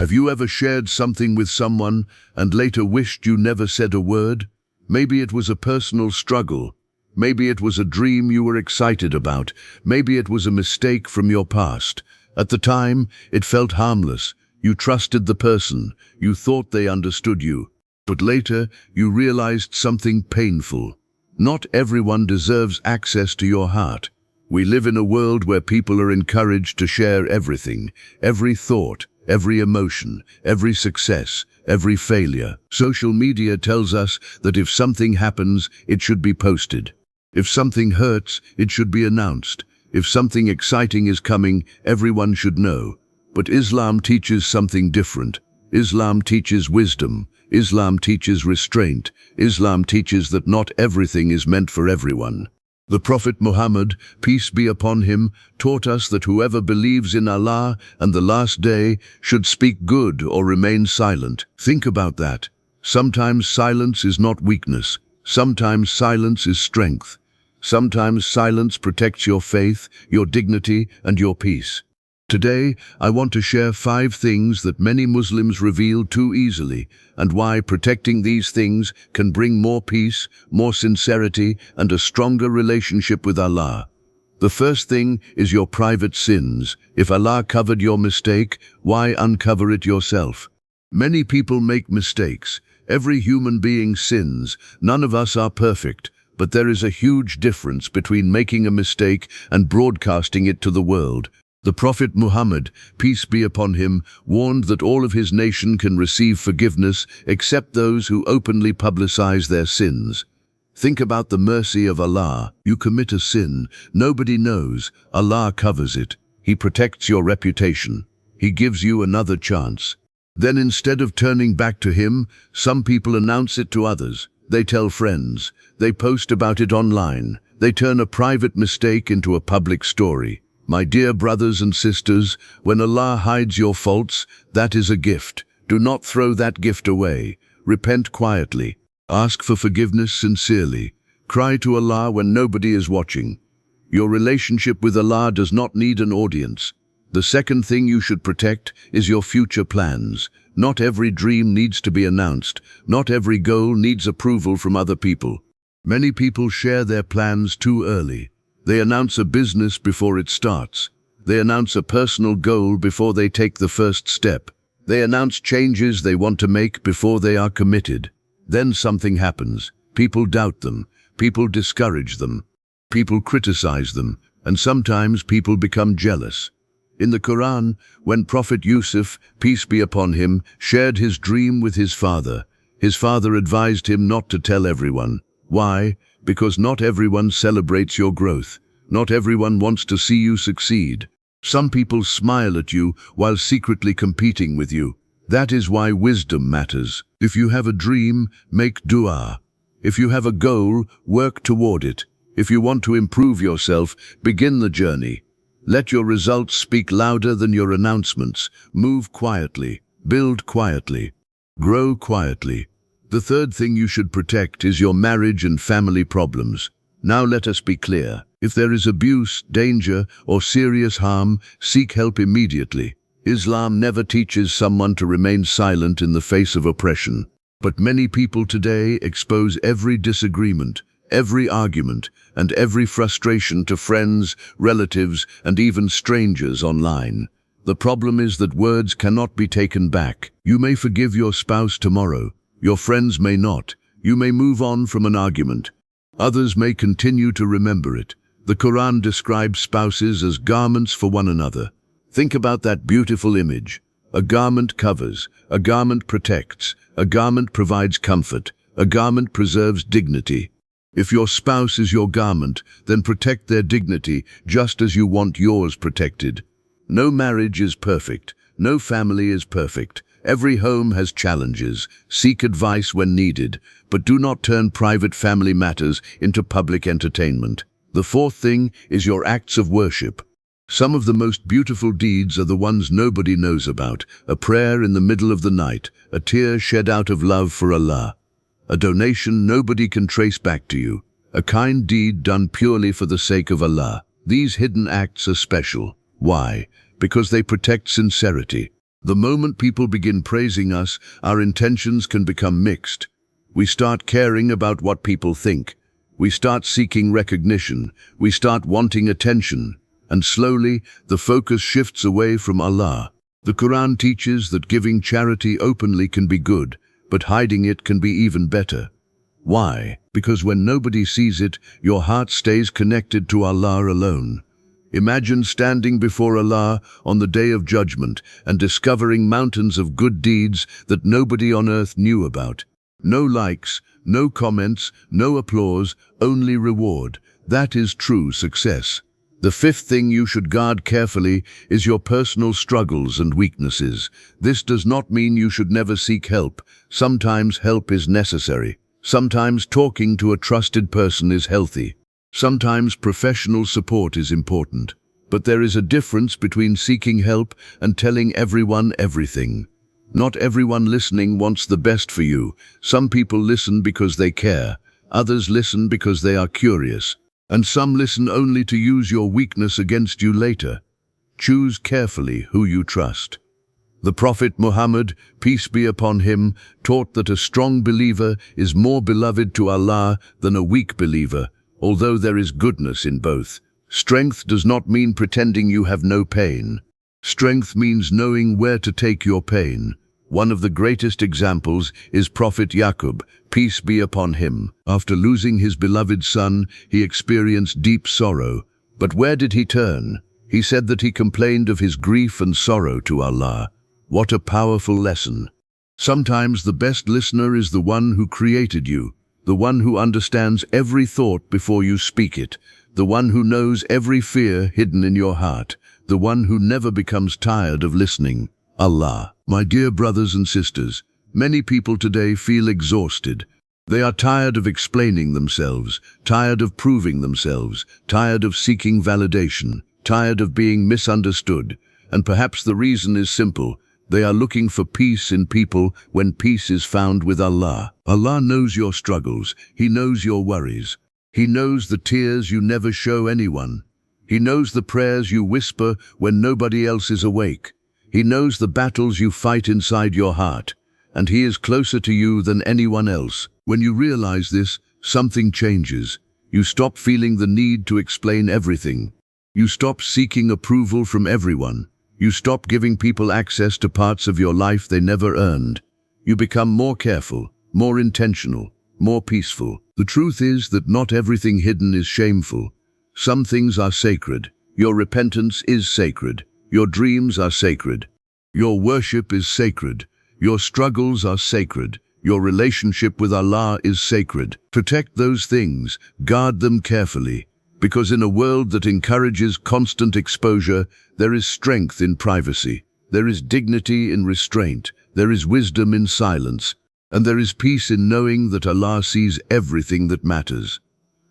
Have you ever shared something with someone and later wished you never said a word? Maybe it was a personal struggle. Maybe it was a dream you were excited about. Maybe it was a mistake from your past. At the time, it felt harmless. You trusted the person. You thought they understood you. But later, you realized something painful. Not everyone deserves access to your heart. We live in a world where people are encouraged to share everything, every thought, every emotion, every success, every failure. Social media tells us that if something happens, it should be posted. If something hurts, it should be announced. If something exciting is coming, everyone should know. But Islam teaches something different. Islam teaches wisdom. Islam teaches restraint. Islam teaches that not everything is meant for everyone. The Prophet Muhammad, peace be upon him, taught us that whoever believes in Allah and the last day should speak good or remain silent. Think about that. Sometimes silence is not weakness. Sometimes silence is strength. Sometimes silence protects your faith, your dignity, and your peace. Today, I want to share 5 things that many Muslims reveal too easily, and why protecting these things can bring more peace, more sincerity, and a stronger relationship with Allah. The first thing is your private sins. If Allah covered your mistake, why uncover it yourself? Many people make mistakes. Every human being sins. None of us are perfect. But there is a huge difference between making a mistake and broadcasting it to the world. The Prophet Muhammad, peace be upon him, warned that all of his nation can receive forgiveness except those who openly publicize their sins. Think about the mercy of Allah. You commit a sin, nobody knows. Allah covers it. He protects your reputation. He gives you another chance. Then instead of turning back to him, some people announce it to others. They tell friends. They post about it online. They turn a private mistake into a public story. My dear brothers and sisters, when Allah hides your faults, that is a gift. Do not throw that gift away. Repent quietly. Ask for forgiveness sincerely. Cry to Allah when nobody is watching. Your relationship with Allah does not need an audience. The second thing you should protect is your future plans. Not every dream needs to be announced. Not every goal needs approval from other people. Many people share their plans too early. They announce a business before it starts. They announce a personal goal before they take the first step. They announce changes they want to make before they are committed. Then something happens. People doubt them. People discourage them. People criticize them. And sometimes people become jealous. In the Quran, when Prophet Yusuf, peace be upon him, shared his dream with his father advised him not to tell everyone. Why? Because not everyone celebrates your growth. Not everyone wants to see you succeed. Some people smile at you while secretly competing with you. That is why wisdom matters. If you have a dream, make dua. If you have a goal, work toward it. If you want to improve yourself, begin the journey. Let your results speak louder than your announcements. Move quietly. Build quietly. Grow quietly. The third thing you should protect is your marriage and family problems. Now let us be clear. If there is abuse, danger, or serious harm, seek help immediately. Islam never teaches someone to remain silent in the face of oppression. But many people today expose every disagreement, every argument, and every frustration to friends, relatives, and even strangers online. The problem is that words cannot be taken back. You may forgive your spouse tomorrow. Your friends may not. You may move on from an argument. Others may continue to remember it. The Quran describes spouses as garments for one another. Think about that beautiful image. A garment covers, a garment protects, a garment provides comfort, a garment preserves dignity. If your spouse is your garment, then protect their dignity just as you want yours protected. No marriage is perfect. No family is perfect. Every home has challenges. Seek advice when needed, but do not turn private family matters into public entertainment. The fourth thing is your acts of worship. Some of the most beautiful deeds are the ones nobody knows about. A prayer in the middle of the night, a tear shed out of love for Allah, a donation nobody can trace back to you, a kind deed done purely for the sake of Allah. These hidden acts are special. Why? Because they protect sincerity. The moment people begin praising us, our intentions can become mixed. We start caring about what people think. We start seeking recognition. We start wanting attention. And slowly, the focus shifts away from Allah. The Quran teaches that giving charity openly can be good, but hiding it can be even better. Why? Because when nobody sees it, your heart stays connected to Allah alone. Imagine standing before Allah on the Day of Judgment and discovering mountains of good deeds that nobody on earth knew about. No likes, no comments, no applause, only reward. That is true success. The fifth thing you should guard carefully is your personal struggles and weaknesses. This does not mean you should never seek help. Sometimes help is necessary. Sometimes talking to a trusted person is healthy. Sometimes professional support is important. But there is a difference between seeking help and telling everyone everything. Not everyone listening wants the best for you. Some people listen because they care. Others listen because they are curious. And some listen only to use your weakness against you later. Choose carefully who you trust. The Prophet Muhammad, peace be upon him, taught that a strong believer is more beloved to Allah than a weak believer, although there is goodness in both. Strength does not mean pretending you have no pain. Strength means knowing where to take your pain. One of the greatest examples is Prophet Yaqub, peace be upon him. After losing his beloved son, he experienced deep sorrow. But where did he turn? He said that he complained of his grief and sorrow to Allah. What a powerful lesson. Sometimes the best listener is the one who created you, the one who understands every thought before you speak it, the one who knows every fear hidden in your heart, the one who never becomes tired of listening. Allah. My dear brothers and sisters, many people today feel exhausted. They are tired of explaining themselves, tired of proving themselves, tired of seeking validation, tired of being misunderstood. And perhaps the reason is simple. They are looking for peace in people when peace is found with Allah. Allah knows your struggles. He knows your worries. He knows the tears you never show anyone. He knows the prayers you whisper when nobody else is awake. He knows the battles you fight inside your heart, and He is closer to you than anyone else. When you realize this, something changes. You stop feeling the need to explain everything. You stop seeking approval from everyone. You stop giving people access to parts of your life they never earned. You become more careful, more intentional, more peaceful. The truth is that not everything hidden is shameful. Some things are sacred. Your repentance is sacred. Your dreams are sacred. Your worship is sacred. Your struggles are sacred. Your relationship with Allah is sacred. Protect those things. Guard them carefully. Because in a world that encourages constant exposure, there is strength in privacy. There is dignity in restraint. There is wisdom in silence. And there is peace in knowing that Allah sees everything that matters.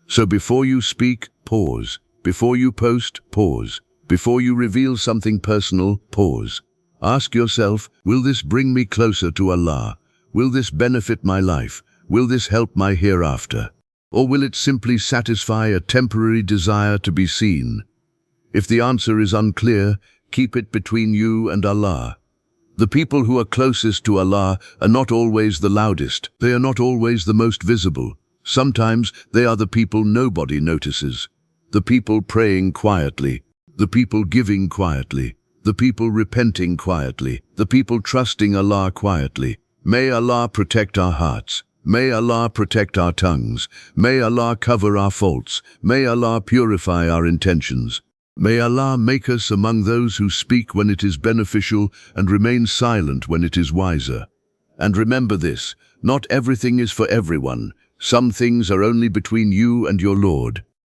So before you speak, pause. Before you post, pause. Before you reveal something personal, pause. Ask yourself, will this bring me closer to Allah? Will this benefit my life? Will this help my hereafter? Or will it simply satisfy a temporary desire to be seen? If the answer is unclear, keep it between you and Allah. The people who are closest to Allah are not always the loudest. They are not always the most visible. Sometimes they are the people nobody notices. The people praying quietly. The people giving quietly. The people repenting quietly. The people trusting Allah quietly. May Allah protect our hearts. May Allah protect our tongues. May Allah cover our faults. May Allah purify our intentions. May Allah make us among those who speak when it is beneficial and remain silent when it is wiser. And remember this, not everything is for everyone. Some things are only between you and your Lord.